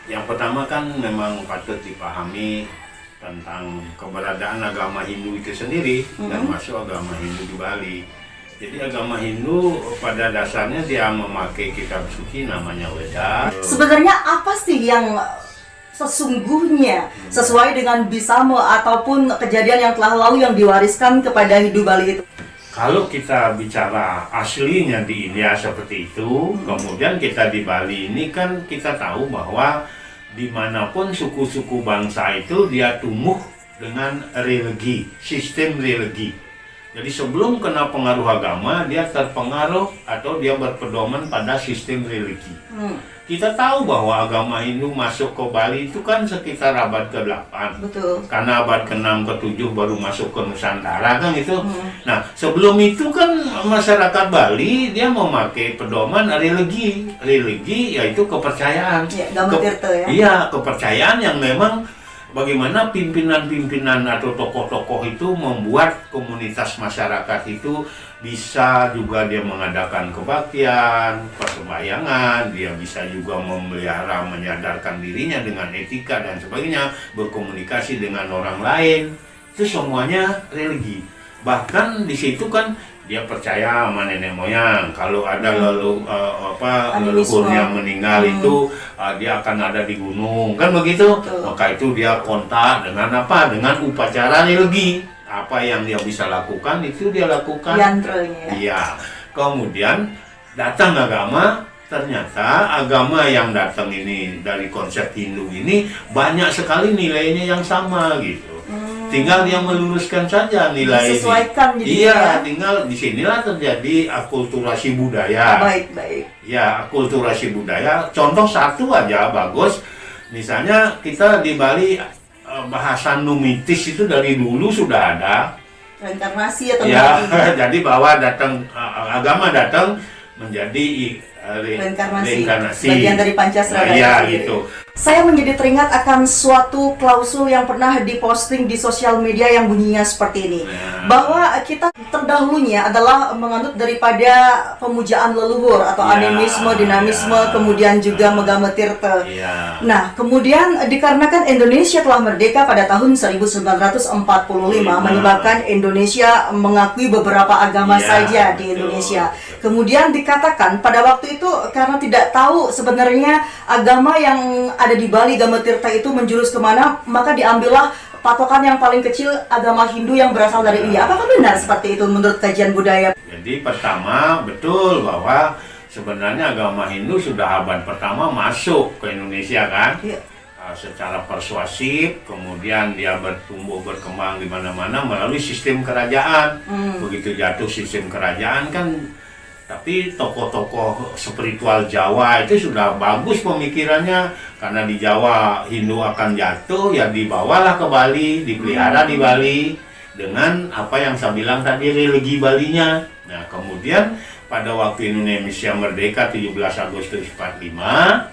Yang pertama kan memang patut dipahami tentang keberadaan agama Hindu itu sendiri dan masuk agama Hindu di Bali. Jadi agama Hindu pada dasarnya dia memakai kitab suci namanya Weda. Sebenarnya apa sih yang sesungguhnya sesuai dengan Bisamo ataupun kejadian yang telah lalu yang diwariskan kepada Hindu Bali itu? Kalau kita bicara aslinya di India seperti itu, kemudian kita di Bali ini kan kita tahu bahwa dimanapun suku-suku bangsa itu dia tumbuh dengan religi, sistem religi. Jadi sebelum kena pengaruh agama, dia terpengaruh atau dia berpedoman pada sistem religi. Kita tahu bahwa agama Hindu masuk ke Bali itu kan sekitar abad ke-8. Betul. Karena abad ke-6, ke-7 baru masuk ke Nusantara kan itu. Nah, sebelum itu kan masyarakat Bali dia memakai pedoman religi. Religi yaitu kepercayaan. Ya, Gamatirta ya. Iya, kepercayaan yang memang bagaimana pimpinan-pimpinan atau tokoh-tokoh itu membuat komunitas masyarakat itu bisa juga dia mengadakan kebaktian, persembahyangan, dia bisa juga memelihara, menyadarkan dirinya dengan etika dan sebagainya, berkomunikasi dengan orang lain. Itu semuanya religi. Bahkan di situ kan dia percaya sama nenek moyang. Kalau ada leluhur yang meninggal itu dia akan ada di gunung, kan begitu. Maka itu dia kontak dengan apa? Dengan upacara religi. Apa yang dia bisa lakukan itu dia lakukan. Yantranya. Iya. Kemudian datang agama. Ternyata agama yang datang ini dari konsep Hindu ini banyak sekali nilainya yang sama gitu. Tinggal dia meluruskan saja nilai disesuaikan ini. Gitu iya, ya. tinggal disinilah terjadi akulturasi budaya. Baik. Ya, akulturasi budaya. Contoh satu aja bagus. Misalnya kita di Bali bahasa numitis itu dari dulu sudah ada. Reinkarnasi atau ya, jadi bahwa agama datang menjadi reinkarnasi. Bagian dari Pancasila. Iya, gitu. Saya menjadi teringat akan suatu klausul yang pernah diposting di sosial media yang bunyinya seperti ini. Bahwa kita terdahulunya adalah menganut daripada pemujaan leluhur atau animisme, dinamisme, kemudian juga Megamatirta. Nah, kemudian dikarenakan Indonesia telah merdeka pada tahun 1945, menyebabkan Indonesia mengakui beberapa agama saja di Indonesia. Kemudian dikatakan pada waktu itu karena tidak tahu sebenarnya agama yang ada di Bali, Gamatirta itu menjurus kemana, maka diambillah patokan yang paling kecil agama Hindu yang berasal dari India. Apakah benar seperti itu menurut kajian budaya? Jadi pertama betul bahwa sebenarnya agama Hindu sudah abad pertama masuk ke Indonesia kan, secara persuasif, kemudian dia bertumbuh berkembang di mana-mana melalui sistem kerajaan. Begitu jatuh sistem kerajaan kan. Tapi tokoh-tokoh spiritual Jawa itu sudah bagus pemikirannya, karena di Jawa Hindu akan jatuh, ya dibawalah ke Bali, dipelihara di Bali dengan apa yang saya bilang tadi, religi Balinya. Nah, kemudian pada waktu Indonesia merdeka 17 Agustus 45,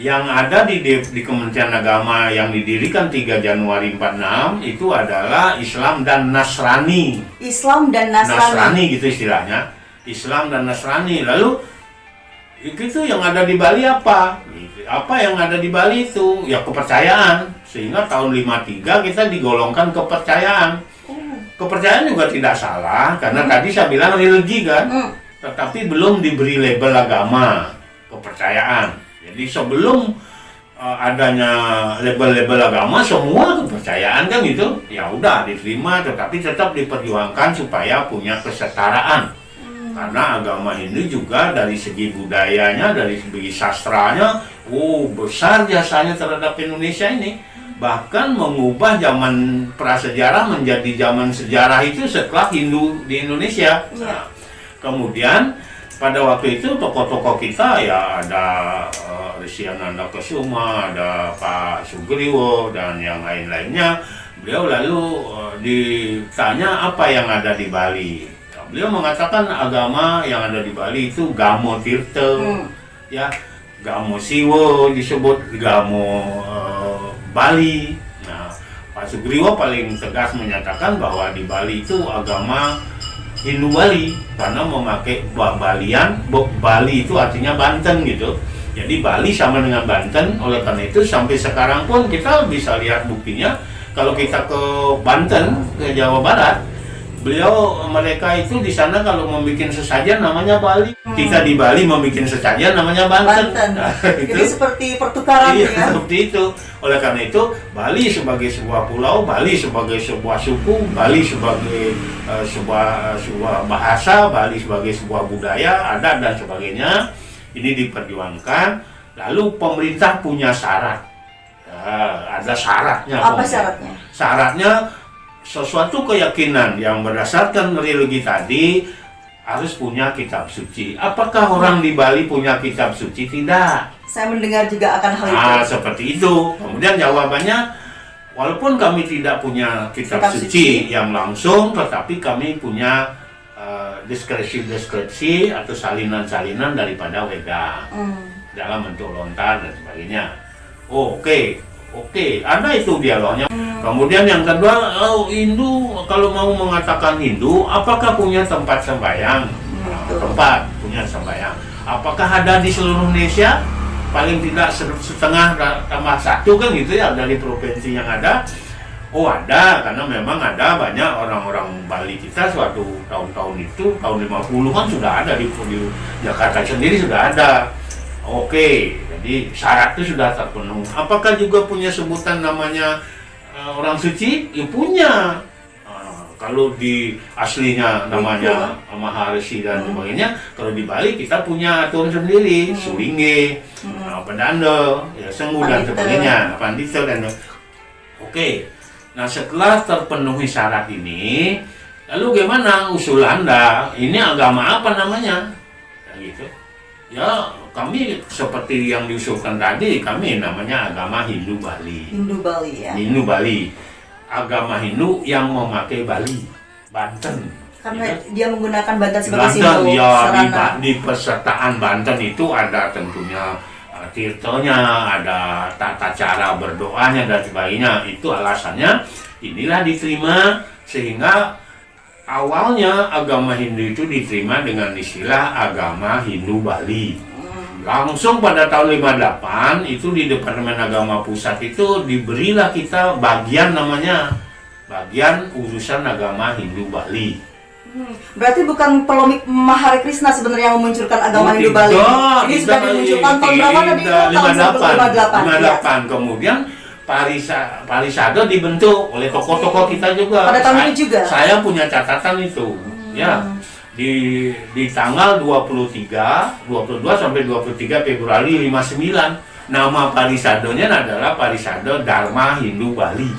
yang ada di Kementerian Agama yang didirikan 3 Januari 46 itu adalah Islam dan Nasrani. Islam dan Nasrani. Nasrani gitu istilahnya. Islam dan Nasrani. Lalu itu yang ada di Bali apa? Apa yang ada di Bali itu? Ya kepercayaan. Sehingga tahun 53 kita digolongkan kepercayaan. Kepercayaan juga tidak salah, karena tadi saya bilang religi kan. Tetapi belum diberi label agama, kepercayaan. Jadi sebelum adanya label-label agama, semua kepercayaan kan gitu. Ya udah diterima, tetapi tetap diperjuangkan supaya punya kesetaraan. Karena agama Hindu juga dari segi budayanya, dari segi sastranya, besar jasanya terhadap Indonesia ini. Bahkan mengubah zaman prasejarah menjadi zaman sejarah itu setelah Hindu di Indonesia. Nah, kemudian pada waktu itu tokoh-tokoh kita ya ada Resi Anandakesuma, ada Pak Sugriwo dan yang lain-lainnya. Beliau lalu ditanya apa yang ada di Bali. Beliau mengatakan agama yang ada di Bali itu Gamo Tirta, ya Gamo Siwo disebut Gamo Bali. Nah, Pak Sugriwo paling tegas menyatakan bahwa di Bali itu agama Hindu Bali karena memakai Balian, Bali itu artinya Banten gitu. Jadi Bali sama dengan Banten, oleh karena itu sampai sekarang pun kita bisa lihat buktinya. Kalau kita ke Banten, ke Jawa Barat, mereka itu di sana kalau membuat sesajen namanya Bali. Kita di Bali membuat sesajen namanya Banten. Nah, Jadi seperti pertukaran iya, ya. seperti itu. Oleh karena itu, Bali sebagai sebuah pulau, Bali sebagai sebuah suku, Bali sebagai sebuah bahasa, Bali sebagai sebuah budaya, adat dan sebagainya. Ini diperjuangkan. Lalu pemerintah punya syarat. Ada syaratnya. Apa syaratnya? Syaratnya sesuatu keyakinan yang berdasarkan religi tadi harus punya kitab suci. Apakah orang di Bali punya kitab suci? Tidak. Saya mendengar juga akan hal itu. Seperti itu. Kemudian jawabannya, walaupun kami tidak punya kitab suci yang langsung, tetapi kami punya deskripsi atau salinan-salinan daripada Weda dalam bentuk lontar dan sebagainya. Oke, ada itu dialognya. Kemudian yang kedua, Hindu kalau mau mengatakan Hindu, apakah punya tempat sembahyang? Tempat punya sembahyang. Apakah ada di seluruh Indonesia? Paling tidak setengah tambah satu kan gitu ya dari provinsi yang ada. Oh ada, karena memang ada banyak orang-orang Bali kita suatu tahun-tahun itu, tahun 50-an sudah ada di Jakarta sendiri sudah ada. Oke, jadi syarat itu sudah terpenuhi. Apakah juga punya sebutan namanya orang suci? Ya punya. Kalau di aslinya namanya Maharshi dan sebagainya, kalau di Bali kita punya aturan sendiri, Sulinge, Pedanda, ya, Senggu dan sebagainya, Pandita dan oke. Nah setelah terpenuhi syarat ini, lalu gimana usul Anda? Ini agama apa namanya? Ya gitu. Ya kami seperti yang diusulkan tadi, kami namanya agama Hindu Bali. Hindu Bali ya. Hindu Bali. Agama Hindu yang memakai Bali, Banten. Karena Ya. dia menggunakan Banten sebagai Banten, simbol ya, sarana. di pesertaan Banten itu ada tentunya tirtonya, ada tata cara berdoanya dan sebagainya. Itu alasannya inilah diterima, sehingga awalnya agama Hindu itu diterima dengan istilah agama Hindu Bali. Langsung pada tahun 58 itu di Departemen Agama Pusat itu diberilah kita bagian namanya bagian urusan agama Hindu Bali. Berarti bukan polemik Mahare Krishna sebenarnya yang memunculkan agama Hindu Bali. Ini sudah dimunculkan tahun berapa tadi? Tahun 58. Kemudian Parisade dibentuk oleh tokoh-tokoh kita juga. Pada tahun ini juga. Saya punya catatan itu. Ya. Di tanggal 22 sampai 23 Februari 59. Nama Parisadenya adalah Parisade Dharma Hindu Bali.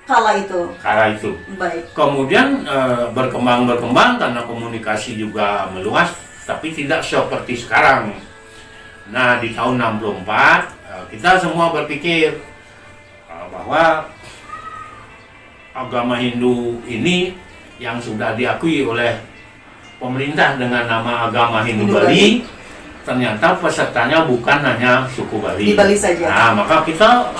Kala itu. Baik. Kemudian berkembang karena komunikasi juga meluas, tapi tidak seperti sekarang. Nah di tahun 64 kita semua berpikir bahwa agama Hindu ini yang sudah diakui oleh pemerintah dengan nama agama Hindu Bali, ternyata pesertanya bukan hanya suku Bali. Di Bali saja. Nah maka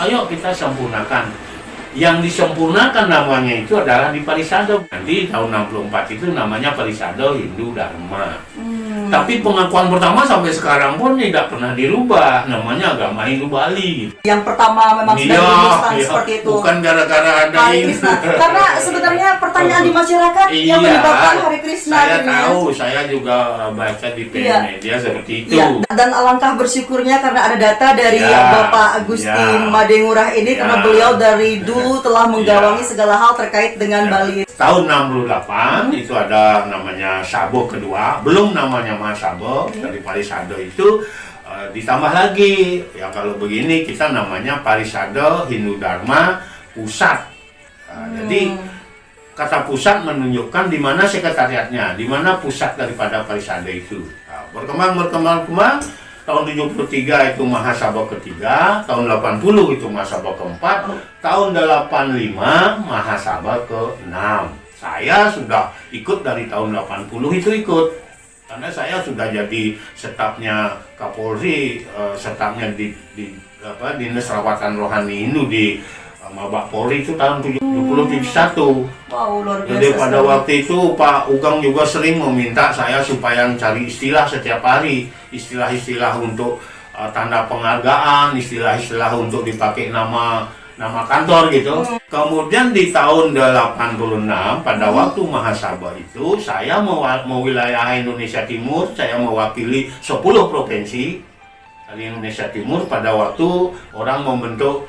ayo kita sempurnakan. Yang disempurnakan namanya itu adalah di Parisade. Nanti tahun 64 itu namanya Parisade Hindu Dharma. Tapi pengakuan pertama sampai sekarang pun tidak pernah dirubah. Namanya agama Hindu Bali. Yang pertama memang sudah dirumuskan seperti itu. Bukan gara-gara ada Hari Krishna. Karena sebenarnya pertanyaan di masyarakat yang menyebabkan Hari Krishna. Saya tahu, saya juga baca di media seperti itu. Ya, dan alangkah bersyukurnya karena ada data dari Bapak Agustin Madengurah ini karena beliau dari dulu telah menggawangi segala hal terkait dengan Bali. Tahun 68 itu ada namanya Sabo kedua, belum namanya Mas Sabo dari Parisade itu ditambah lagi. Ya kalau begini kita namanya Parisade Hindu Dharma Pusat. Jadi kata pusat menunjukkan di mana sekretariatnya, di mana pusat daripada Parisade itu. Berkembang. Tahun 73 itu Mahasabha ketiga, tahun 80 itu Mahasabha keempat, tahun 85 Mahasabha ke-6. Saya sudah ikut dari tahun 80 itu ikut. Karena saya sudah jadi stafnya Kapolri, stafnya di Dinas Rawatan Rohani Hindu di Mabak Polri itu tahun 71. Wow, luar biasa. Jadi pada waktu itu Pak Ugeng juga sering meminta saya supaya cari istilah setiap hari, istilah-istilah untuk tanda penghargaan, istilah-istilah untuk dipakai nama kantor gitu. Kemudian di tahun 86 pada waktu Mahasabah itu saya mewilaya Indonesia Timur, saya mewakili 10 provinsi dari Indonesia Timur pada waktu orang membentuk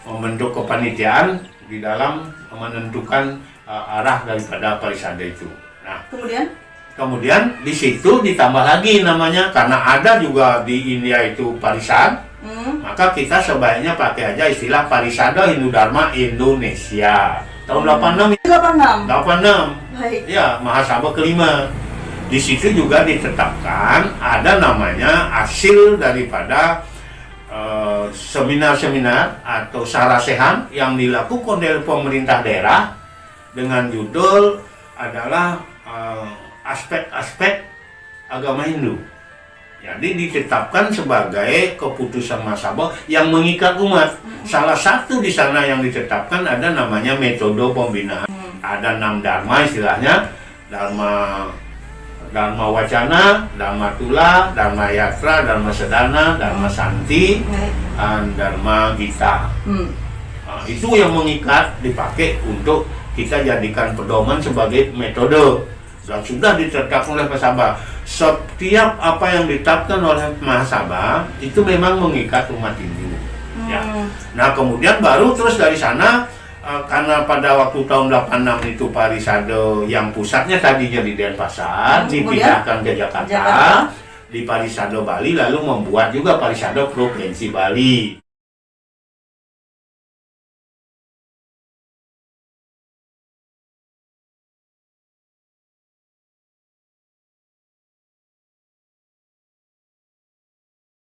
membentuk kepanitiaan di dalam menentukan arah daripada Parisade itu. Nah, kemudian di situ ditambah lagi namanya, karena ada juga di India itu Parisad, maka kita sebaiknya pakai aja istilah Parisade Hindu Dharma Indonesia. Tahun 86. Baik. Ya, Mahasabah kelima. Di situ juga ditetapkan ada namanya hasil daripada seminar-seminar atau sarasehan yang dilakukan oleh pemerintah daerah dengan judul adalah aspek-aspek agama Hindu. Jadi ditetapkan sebagai keputusan Mahasabah yang mengikat umat. Salah satu di sana yang ditetapkan ada namanya metode pembinaan. Ada 6 dharma istilahnya, Dharma Wacana, Dharma Tula, Dharma Yatra, Dharma Sedana, Dharma Santi, dan Dharma Gita. Itu yang mengikat dipakai untuk kita jadikan pedoman sebagai metode. Dan sudah ditetapkan oleh Mahasabah. Setiap apa yang ditetapkan oleh Mahasabah itu memang mengikat umat Hindu. Ya. Nah kemudian baru terus dari sana, karena pada waktu tahun 86 itu Parisade yang pusatnya tadinya di Denpasar dipindahkan ke Jakarta, di Parisade Bali, lalu membuat juga Parisade Provinsi Bali.